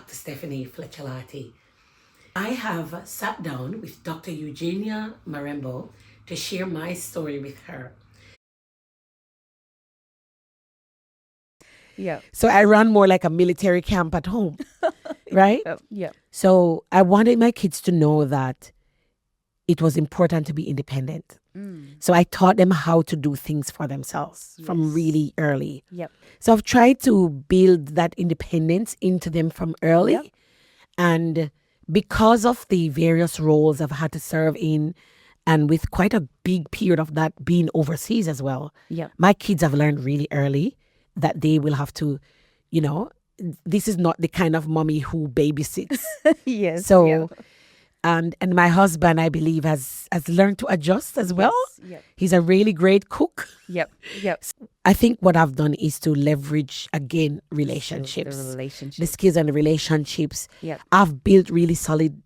Dr. Stephanie Fletcher-Lartey. I have sat down with Dr. Eugenia Marembo to share my story with her. Yeah. So I ran more like a military camp at home, right? Yeah. So I wanted my kids to know that it was important to be independent. So I taught them how to do things for themselves from really early. Yep. So I've tried to build that independence into them from early. Yep. And because of the various roles I've had to serve in, and with quite a big period of that being overseas as well, Yep. my kids have learned really early that they will have to, you know, this is not the kind of mommy who babysits. Yes. So, yeah. and my husband, I believe, has learned to adjust as well. Yep. He's a really great cook. Yep. Yep. I think what I've done is to leverage, again, relationships. The relationship. The skills and the relationships. Yep. I've built really solid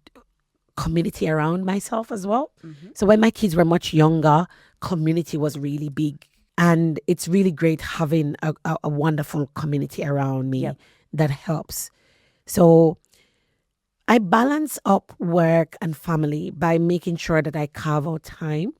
community around myself as well. So when my kids were much younger, community was really big. And it's really great having a wonderful community around me that helps. So I balance up work and family by making sure that I carve out time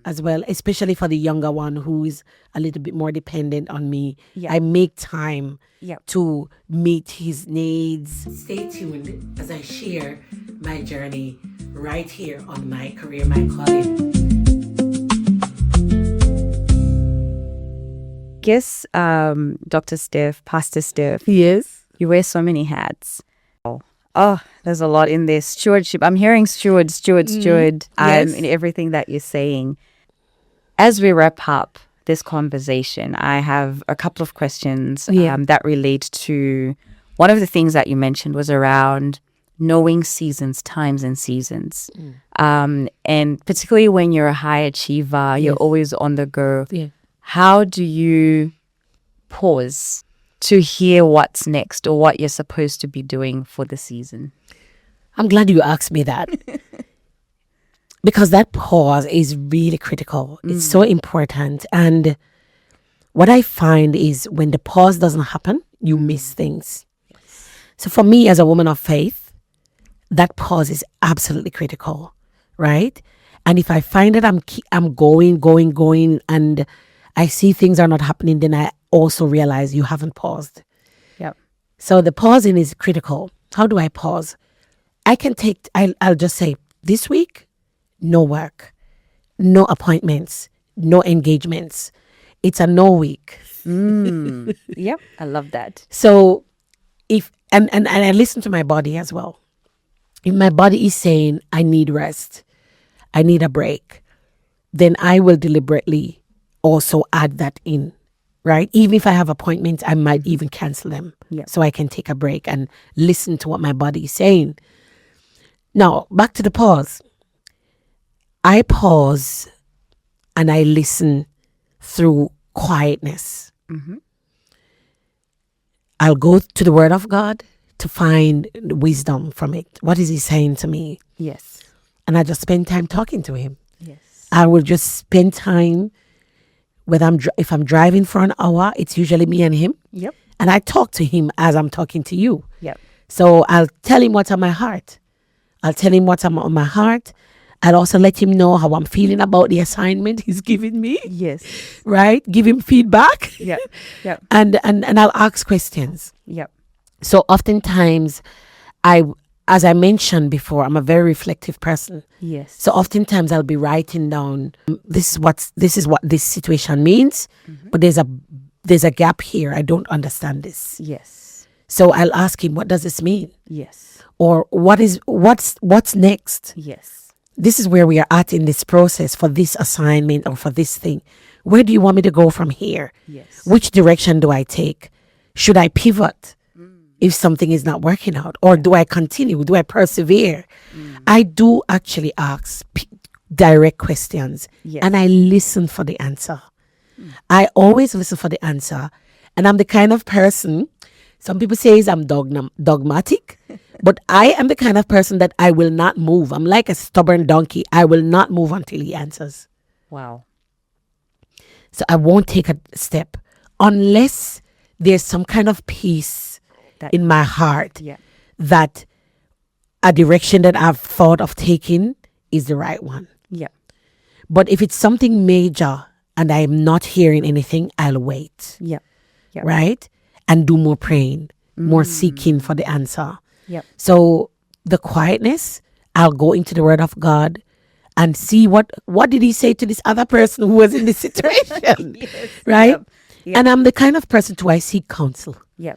as well, especially for the younger one who is a little bit more dependent on me. I make time to meet his needs. Stay tuned as I share my journey right here on My Career, My Calling. Guess, Dr. Steph, Pastor Steph, Yes. you wear so many hats. Oh, there's a lot in this. Stewardship. I'm hearing steward Yes. in everything that you're saying. As we wrap up this conversation, I have a couple of questions that relate to one of the things that you mentioned was around knowing seasons, times and seasons. And particularly when you're a high achiever, you're always on the go. Yeah. How do you pause to hear what's next or what you're supposed to be doing for the season? I'm glad you asked me that. Because that pause is really critical. It's so important. And what I find is when the pause doesn't happen, you miss things. So for me as a woman of faith, that pause is absolutely critical, right? And if I find that I'm going, and I see things are not happening, then I also realize you haven't paused. Yep. So the pausing is critical. How do I pause? I'll just say, this week, no work, no appointments, no engagements. It's a no week. Yep. I love that. So and I listen to my body as well. If my body is saying, I need rest, I need a break, then I will deliberately also add that in, right? Even if I have appointments, I might even cancel them so I can take a break and listen to what my body is saying. Now, back to the pause. I pause and I listen through quietness. I'll go to the Word of God to find wisdom from it. What is He saying to me? Yes. And I just spend time talking to Him. Yes. I will just spend time, if I'm driving for an hour, it's usually me and Him. Yep. And I talk to Him as I'm talking to you. Yep. So I'll tell Him what's on my heart. I'll also let Him know how I'm feeling about the assignment He's giving me. Yes. Right? Give Him feedback. Yep. Yep. And I'll ask questions. Yep. So oftentimes, as I mentioned before, I'm a very reflective person. Yes. So oftentimes I'll be writing down, this is what this situation means, but there's a gap here. I don't understand this. Yes. So I'll ask Him, what does this mean? Yes. Or what's next? Yes. This is where we are at in this process for this assignment or for this thing. Where do you want me to go from here? Yes. Which direction do I take? Should I pivot if something is not working out? Or do I continue? Do I persevere? I do actually ask direct questions and I listen for the answer. I always listen for the answer. And I'm the kind of person, some people say I'm dogmatic, but I am the kind of person that I will not move. I'm like a stubborn donkey. I will not move until He answers. Wow. So I won't take a step unless there's some kind of peace in my heart that a direction that I've thought of taking is the right one. Yeah. But if it's something major and I'm not hearing anything, I'll wait. Yeah. Yeah. Right? And do more praying, more seeking for the answer. Yeah. So the quietness, I'll go into the Word of God and see what did He say to this other person who was in this situation. Yes. Right? Yep. Yep. And I'm the kind of person I seek counsel. Yeah.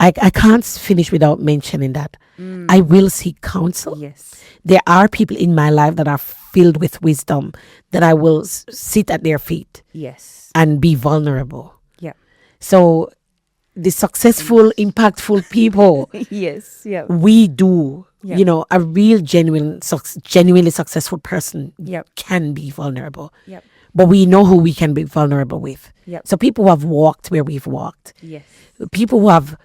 I can't finish without mentioning that. I will seek counsel. Yes. There are people in my life that are filled with wisdom that I will sit at their feet Yes. and be vulnerable. Yeah. So the successful, impactful people, Yes. Yeah. we do, Yeah. a real genuinely successful person Yep. can be vulnerable. Yep. But we know who we can be vulnerable with. Yep. So people who have walked where we've walked, Yes. people who have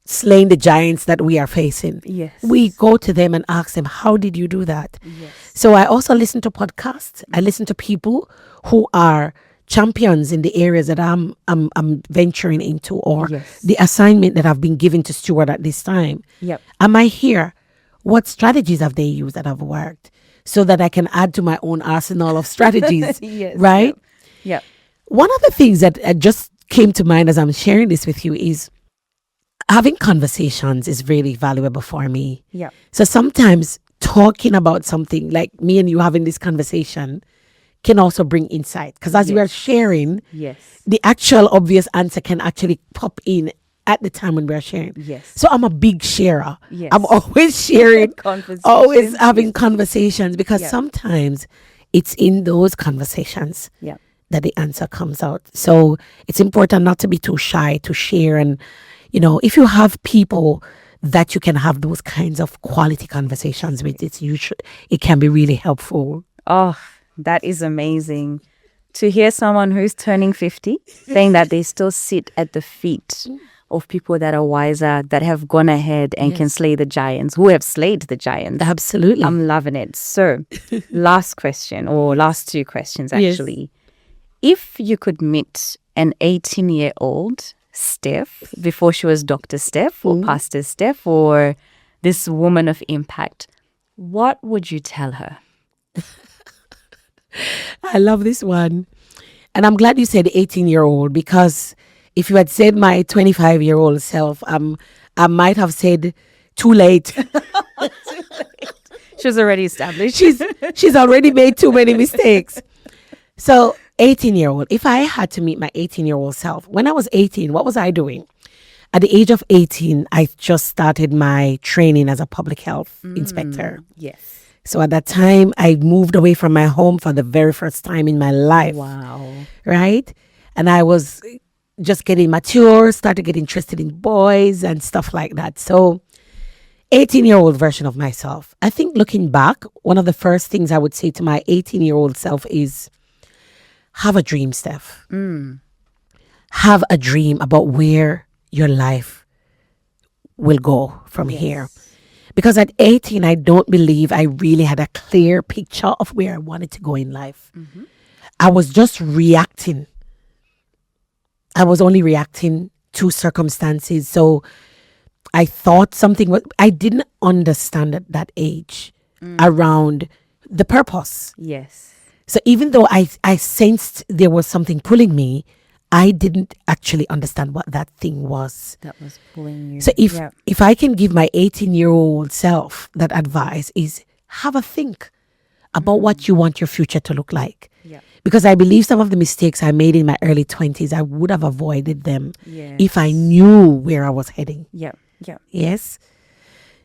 slain the giants that we are facing. Yes. We go to them and ask them, how did you do that? Yes. So I also listen to podcasts. I listen to people who are champions in the areas that I'm venturing into, or Yes. the assignment that I've been given to steward at this time. Yep. Am I here? What strategies have they used that have worked so that I can add to my own arsenal of strategies? Yes. Right? Yep. One of the things that just came to mind as I'm sharing this with you is having conversations is really valuable for me. Yep. So sometimes talking about something like me and you having this conversation can also bring insight. Because as we are sharing, Yes. the actual obvious answer can actually pop in at the time when we're sharing. Yes. So I'm a big sharer. Yes. I'm always sharing, Conversations. always having conversations, because Yeah. sometimes it's in those conversations Yep. that the answer comes out. So it's important not to be too shy to share. And, if you have people that you can have those kinds of quality conversations with, it can be really helpful. Oh, that is amazing. To hear someone who's turning 50 saying that they still sit at the feet of people that are wiser, that have gone ahead and can slay the giants, who have slayed the giants. Absolutely. I'm loving it. So, last question, or last two questions Yes. actually. If you could meet an 18-year-old Steph before she was Dr. Steph or Pastor Steph or this woman of impact, what would you tell her? I love this one. And I'm glad you said 18-year-old, because if you had said my 25-year-old self, I might have said too late. She was already established. She's already made too many mistakes. So 18-year-old, if I had to meet my 18-year-old self, when I was 18, what was I doing? At the age of 18, I just started my training as a public health inspector. Yes. So at that time, I moved away from my home for the very first time in my life. Wow. Right? And I was just getting mature, started getting interested in boys and stuff like that. So 18-year-old version of myself. I think looking back, one of the first things I would say to my 18-year-old self is, have a dream, Steph. Have a dream about where your life will go from here. Because at 18, I don't believe I really had a clear picture of where I wanted to go in life. I was just reacting. I was only reacting to circumstances. So I thought something was, I didn't understand at that age around the purpose. Yes. So even though I sensed there was something pulling me, I didn't actually understand what that thing was. That was pulling you. So if I can give my 18-year-old self that advice, is have a think about what you want your future to look like. Yeah. Because I believe some of the mistakes I made in my early 20s, I would have avoided them if I knew where I was heading. Yeah. Yeah. Yes.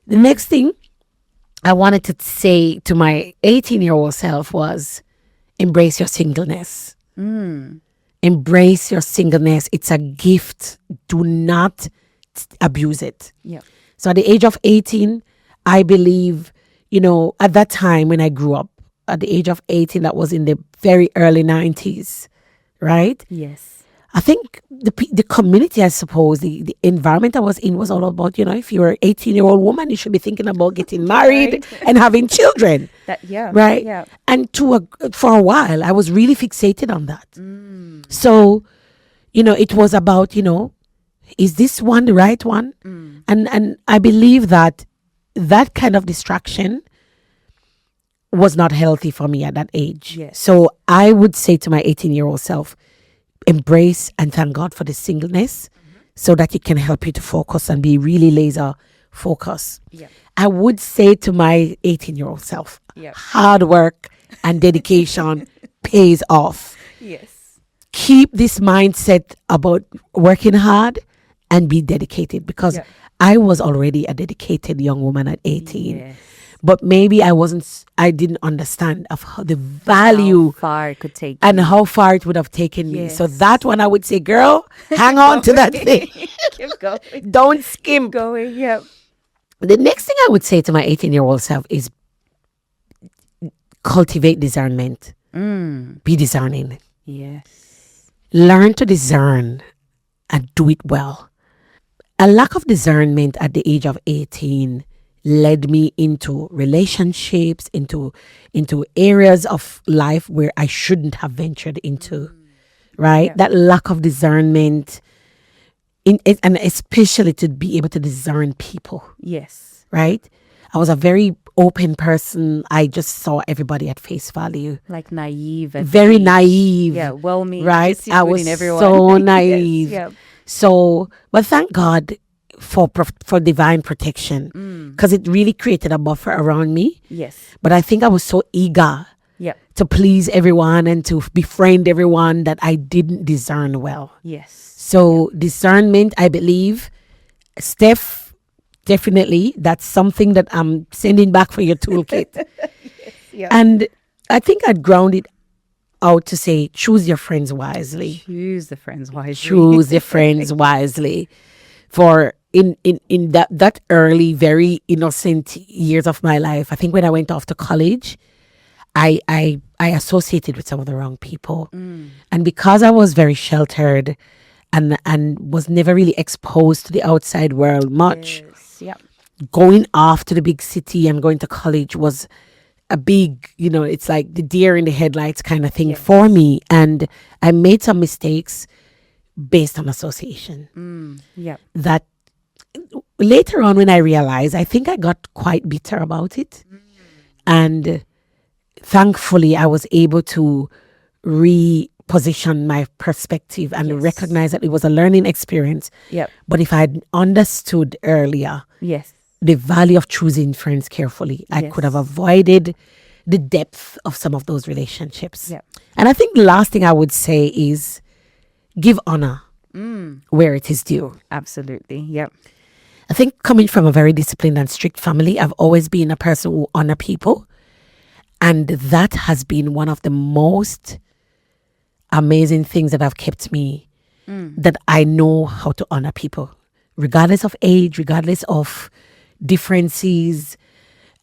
The next thing I wanted to say to my 18-year-old self was, embrace your singleness. Embrace your singleness. It's a gift. Do not abuse it. Yeah. So at the age of 18, I believe, at that time when I grew up, at the age of 18, that was in the very early 90s, right? Yes. I think the community, I suppose, the environment I was in was all about, if you're an 18-year-old woman, you should be thinking about getting married and having children. Right? Yeah. And for a while, I was really fixated on that. So, it was about, Is this one the right one? And I believe that kind of distraction was not healthy for me at that age. Yes. So I would say to my 18-year-old self, embrace and thank God for the singleness so that it can help you to focus and be really laser focused. Yeah. I would say to my 18-year-old self, hard work and dedication pays off. Yes. Keep this mindset about working hard and be dedicated, because I was already a dedicated young woman at 18. Yes. But maybe I didn't understand of how the value How far it could take and you. how far it would have taken me. So Yes. that one I would say, girl, hang on to that thing. Keep going. Don't skimp. Going. Yep. The next thing I would say to my 18-year-old self is cultivate discernment. Be discerning. Yes. Learn to discern and do it well. A lack of discernment at the age of 18 led me into relationships, into areas of life where I shouldn't have ventured into, right? Yeah. That lack of discernment, and especially to be able to discern people, Yes. right? I was a very open person. I just saw everybody at face value. Like naive. At Very age. naive. Yeah. Well, me. Right? Just see I good was in everyone. so Yes, naive. yep. So, but thank God for divine protection, because it really created a buffer around me. Yes. But I think I was so eager Yep. to please everyone and to befriend everyone that I didn't discern well. Yes. So discernment, I believe, Steph, definitely, that's something that I'm sending back for your toolkit. Yep. And I think I'd ground it out to say, choose your friends wisely. Choose the friends wisely. Choose your friends wisely. For in that early, very innocent years of my life, I think when I went off to college, I associated with some of the wrong people. And because I was very sheltered and was never really exposed to the outside world much, Yes. Yep. going off to the big city and going to college was a big, it's like the deer in the headlights kind of thing for me. And I made some mistakes based on association. Yep. That later on, when I realized, I think I got quite bitter about it. And thankfully, I was able to reposition my perspective and recognize that it was a learning experience. Yep. But if I had understood earlier Yes. the value of choosing friends carefully, I could have Yes. avoided the depth of some of those relationships. Yep. And I think the last thing I would say is give honor where it is due. Absolutely. Yep. I think coming from a very disciplined and strict family, I've always been a person who honor people. And that has been one of the most amazing things that have kept me, that I know how to honor people, regardless of age, regardless of differences.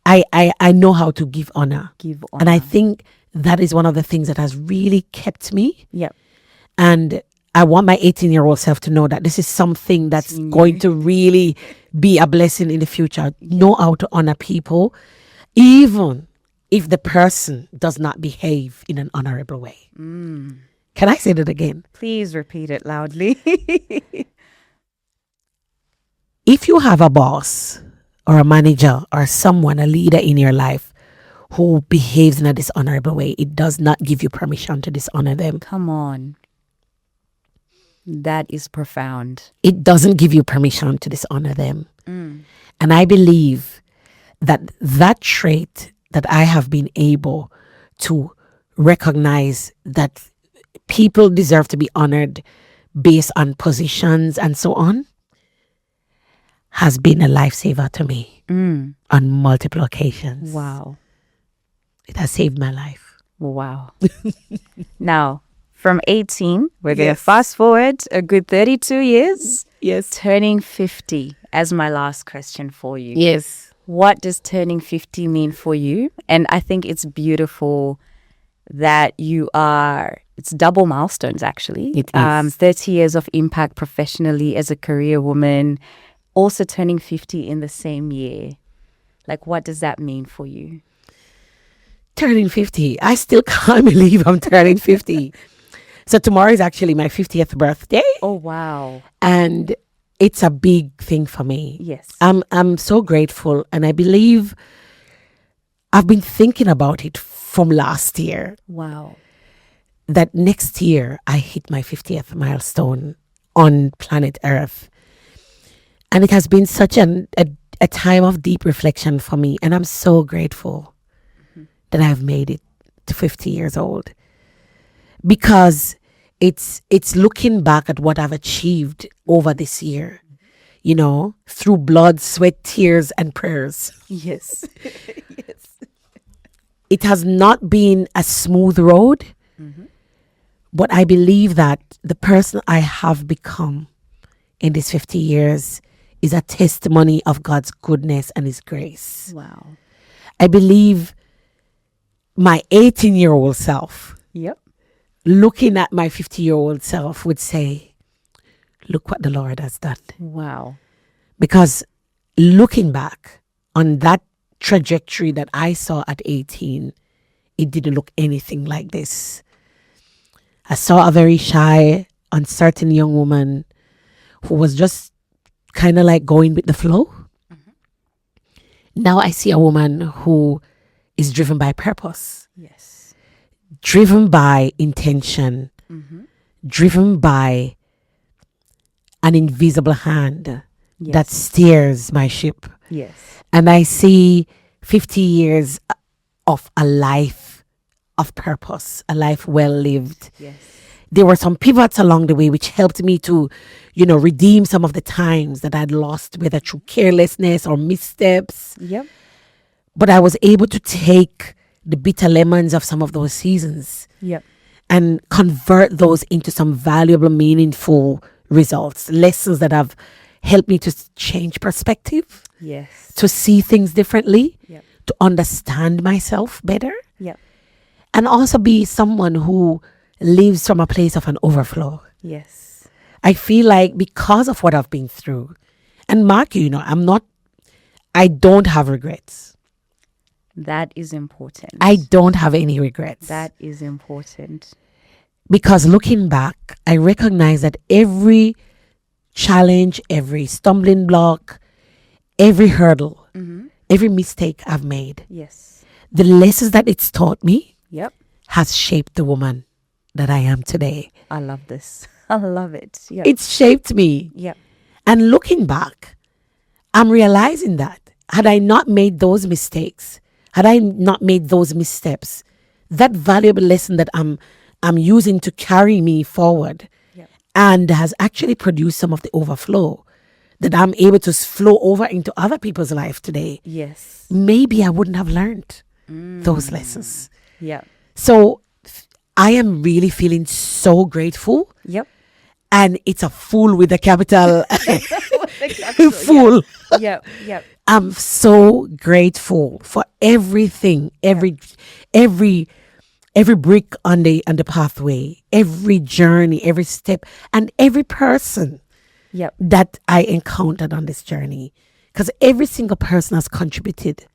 I know how to give honor. Give honor. And I think that is one of the things that has really kept me. Yep. And I want my 18-year-old self to know that this is something that's going to really be a blessing in the future. Know how to honor people, even if the person does not behave in an honorable way. Can I say that again? Please repeat it loudly. If you have a boss or a manager or someone, a leader in your life who behaves in a dishonorable way, it does not give you permission to dishonor them. Come on. That is profound. It doesn't give you permission to dishonor them. And I believe that trait that I have been able to recognize that people deserve to be honored based on positions and so on has been a lifesaver to me on multiple occasions. Wow. It has saved my life. Wow. Now, from 18, we're going to fast forward a good 32 years. Yes. Turning 50 as my last question for you. Yes. What does turning 50 mean for you? And I think it's beautiful that it's double milestones actually. It is. 30 years of impact professionally as a career woman, also turning 50 in the same year. Like, what does that mean for you? Turning 50. I still can't believe I'm turning 50. So tomorrow is actually my 50th birthday. Oh, wow. And it's a big thing for me. Yes. I'm so grateful, and I believe I've been thinking about it from last year. Wow. That next year I hit my 50th milestone on planet Earth. And it has been such a time of deep reflection for me. And I'm so grateful that I've made it to 50 years old. Because it's looking back at what I've achieved over this year, you know, through blood, sweat, tears, and prayers. Yes. Yes. It has not been a smooth road. But I believe that the person I have become in these 50 years is a testimony of God's goodness and His grace. Wow. I believe my 18-year-old self, Yep. looking at my 50-year-old self, would say, look what the Lord has done. Wow. Because looking back on that trajectory that I saw at 18, it didn't look anything like this. I saw a very shy, uncertain young woman who was just kind of like going with the flow. Now I see a woman who is driven by purpose, Yes. driven by intention, driven by an invisible hand Yes. that steers my ship. Yes. And I see 50 years of a life of purpose, a life well lived. Yes. There were some pivots along the way which helped me to, you know, redeem some of the times that I'd lost, whether through carelessness or missteps. Yep. But I was able to take the bitter lemons of some of those seasons Yep. and convert those into some valuable, meaningful results, lessons that have helped me to change perspective, Yes. to see things differently, Yep. to understand myself better, Yep. and also be someone who lives from a place of an overflow. Yes. I feel like because of what I've been through, and Mark, you know, I don't have regrets. That is important. I don't have any regrets. That is important. Because looking back, I recognize that every challenge, every stumbling block, every hurdle, every mistake I've made, Yes. the lessons that it's taught me Yep. has shaped the woman that I am today. I love this. I love it. Yep. It's shaped me. Yep. And looking back, I'm realizing that had I not made those mistakes, had I not made those missteps, that valuable lesson that I'm using to carry me forward, Yep. and has actually produced some of the overflow that I'm able to flow over into other people's life today. Yes. Maybe I wouldn't have learned those lessons. Yep. So I am really feeling so grateful, Yep. and it's a fool with a capital fool. Yep. Yep. I'm so grateful for everything, every brick on the pathway, every journey, every step, and every person Yep. that I encountered on this journey. Because every single person has contributed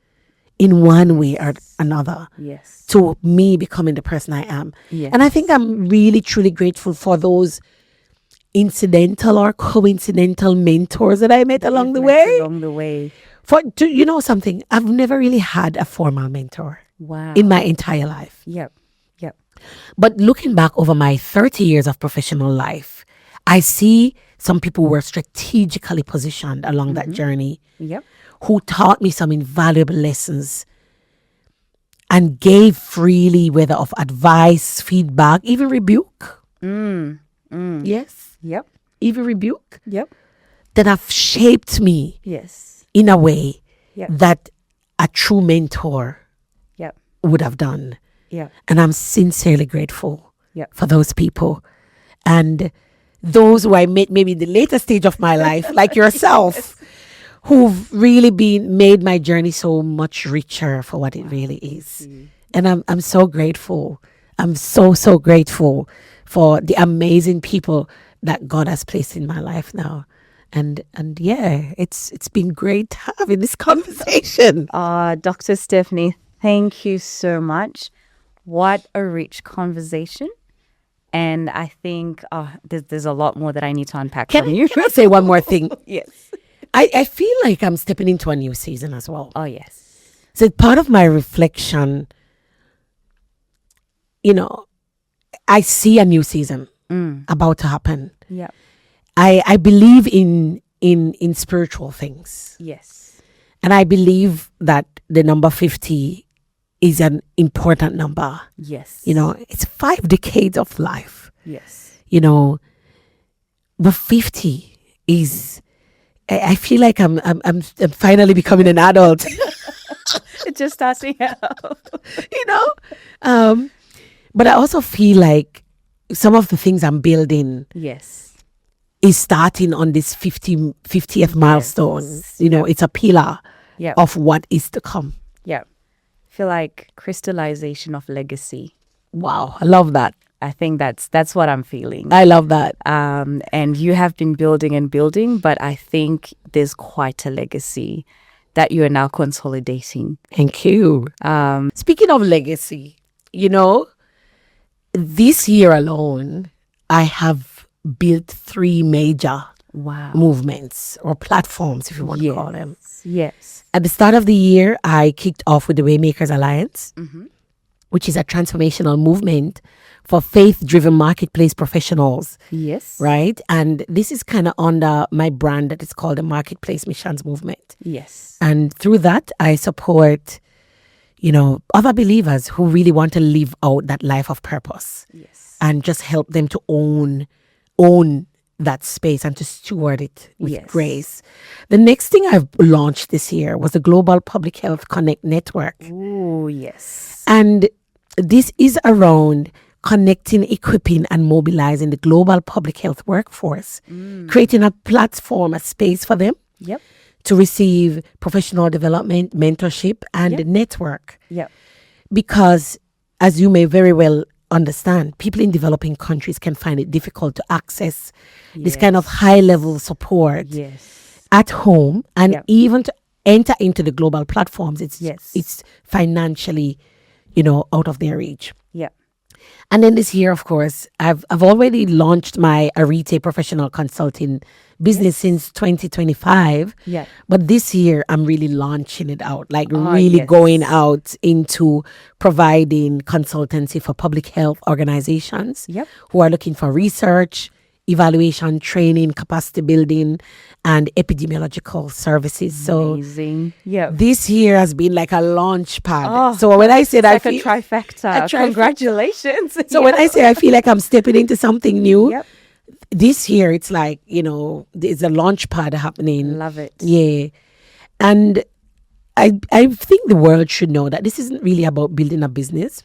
in one way or another Yes. to me becoming the person I am. Yes. And I think I'm really, truly grateful for those incidental or coincidental mentors that I met along the way. Along the way. You know something, I've never really had a formal mentor Wow. in my entire life. Yep. Yep. But looking back over my 30 years of professional life, I see some people were strategically positioned along that journey, Yep. who taught me some invaluable lessons and gave freely, whether of advice, feedback, even rebuke. Yes, Yep. even rebuke, Yep. that have shaped me Yes. in a way Yep. that a true mentor Yep. would have done. Yep. And I'm sincerely grateful Yep. for those people. And those who I met maybe in the later stage of my life, like yourself, who've really made my journey so much richer for what it really is. And I'm so grateful. I'm so grateful for the amazing people that God has placed in my life now. And yeah, it's been great having this conversation. Dr. Stephanie, thank you so much. What a rich conversation. And I think there's a lot more that I need to unpack from you. Can I say one more thing? Yes. I feel like I'm stepping into a new season as well. Oh, yes. So part of my reflection, I see a new season about to happen. Yeah. I believe in spiritual things. Yes. And I believe that the number 50 is an important number. Yes. It's 5 decades of life. Yes. But 50 is, I feel like I'm finally becoming an adult. It just starts to help. But I also feel like some of the things I'm building Yes. is starting on this 50th milestone. It's a pillar of what is to come. Yeah. I feel like crystallization of legacy. Wow, I love that. I think that's what I'm feeling. I love that. And you have been building and building, but I think there's quite a legacy that you are now consolidating. Thank you. Speaking of legacy, this year alone, I have built 3 major movements or platforms, if you want to call them. Yes. At the start of the year, I kicked off with the Waymakers Alliance, which is a transformational movement for faith-driven marketplace professionals. Yes. Right? And this is kind of under my brand that is called the Marketplace Missions Movement. Yes. And through that, I support, other believers who really want to live out that life of purpose. Yes. And just help them to own that space and to steward it with grace. The next thing I've launched this year was the Global Public Health Connect Network. Oh, yes. And this is around connecting, equipping, and mobilizing the global public health workforce, creating a platform, a space for them to receive professional development, mentorship, and network. Yep. Because, as you may very well understand, people in developing countries can find it difficult to access this kind of high-level support at home, and even to enter into the global platforms. It's financially, out of their reach. Yeah. And then this year, of course, I've already launched my Arete professional consulting business since 2025. Yeah. But this year, I'm really launching it out, going out into providing consultancy for public health organizations who are looking for research, evaluation, training, capacity building, and epidemiological services. Amazing. So this year has been like a launch pad. So when I said a trifecta. Congratulations. So when I say I feel like I'm stepping into something new, this year it's like, there's a launch pad happening. Love it. Yeah. And I think the world should know that this isn't really about building a business.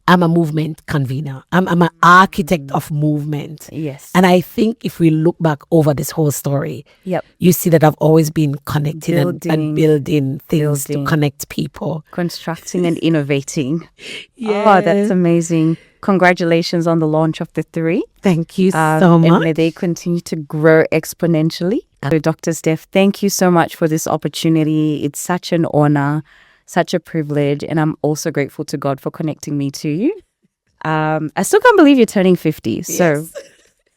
I'm a movement convener. I'm an architect of movement. Yes. And I think if we look back over this whole story, you see that I've always been connecting and building things to connect people. Constructing and innovating. Oh, that's amazing. Congratulations on the launch of the 3. Thank you so much. And may they continue to grow exponentially. So Dr. Steph, thank you so much for this opportunity. It's such an honor. Such a privilege, and I'm also grateful to God for connecting me to you. I still can't believe you're turning 50, so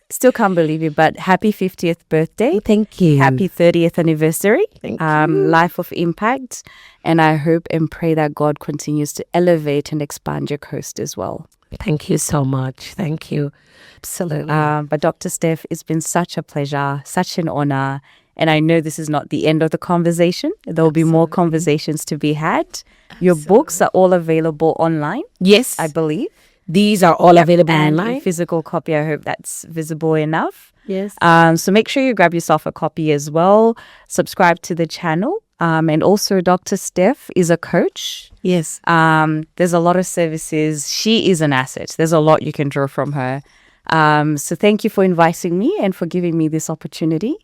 still can't believe it, but happy 50th birthday. Thank you. Happy 30th anniversary. Thank you. Life of impact, and I hope and pray that God continues to elevate and expand your coast as well. Thank you so much. Thank you. Absolutely. But Dr. Steph, it's been such a pleasure, such an honor. And I know this is not the end of the conversation. There will be more conversations to be had. Your books are all available online. Yes. I believe. These are all available and online. In physical copy, I hope that's visible enough. Yes. So make sure you grab yourself a copy as well. Subscribe to the channel. And also Dr. Steph is a coach. Yes. There's a lot of services. She is an asset. There's a lot you can draw from her. So thank you for inviting me and for giving me this opportunity.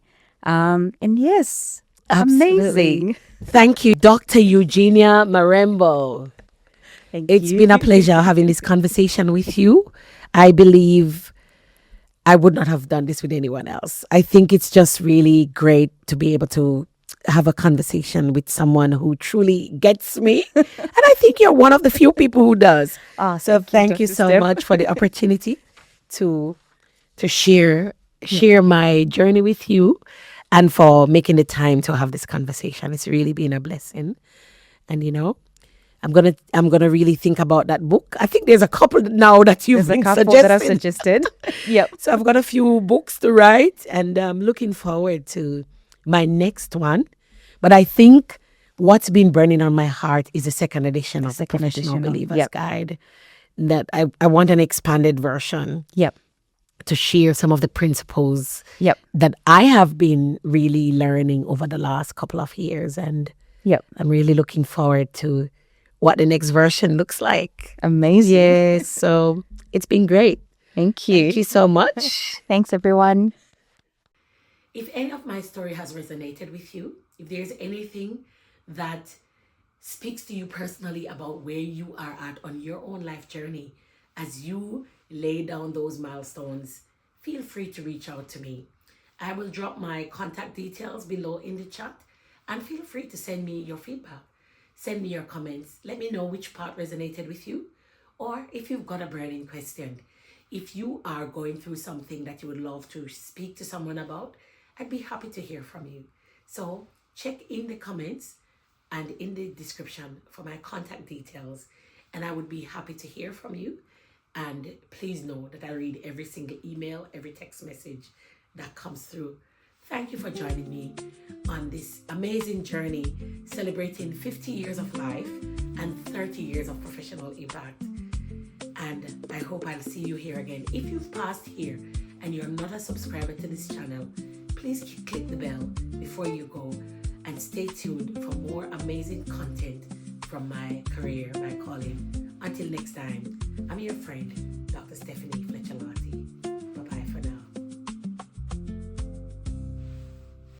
And yes, absolutely. Amazing. Thank you, Dr. Eugenia Marembo. It's been a pleasure having this conversation with you. I believe I would not have done this with anyone else. I think it's just really great to be able to have a conversation with someone who truly gets me. And I think you're one of the few people who does. So thank you so much for the opportunity. to share my journey with you, and for making the time to have this conversation. It's really been a blessing. And I'm gonna really think about that book. I think there's a couple now that you've There's a been couple suggesting. that I've suggested. Yep. So I've got a few books to write, and I'm looking forward to my next one. But I think what's been burning on my heart is the second edition of the Professional Believer's Guide. That I want an expanded version. Yep. To share some of the principles Yep. that I have been really learning over the last couple of years. And Yep. I'm really looking forward to what the next version looks like. Amazing. Yes. So it's been great. Thank you. Thank you so much. Thanks, everyone. If any of my story has resonated with you, if there's anything that speaks to you personally about where you are at on your own life journey, as you lay down those milestones, feel free to reach out to me. I will drop my contact details below in the chat, and feel free to send me your feedback. Send me your comments. Let me know which part resonated with you, or if you've got a burning question. If you are going through something that you would love to speak to someone about, I'd be happy to hear from you. So check in the comments and in the description for my contact details, and I would be happy to hear from you. And please know that I read every single email, every text message that comes through. Thank you for joining me on this amazing journey, celebrating 50 years of life and 30 years of professional impact. And I hope I'll see you here again. If you've passed here and you're not a subscriber to this channel, please click the bell before you go, and stay tuned for more amazing content from my career, my calling. Until next time, I'm your friend, Dr. Stephanie Fletcher-Lartey.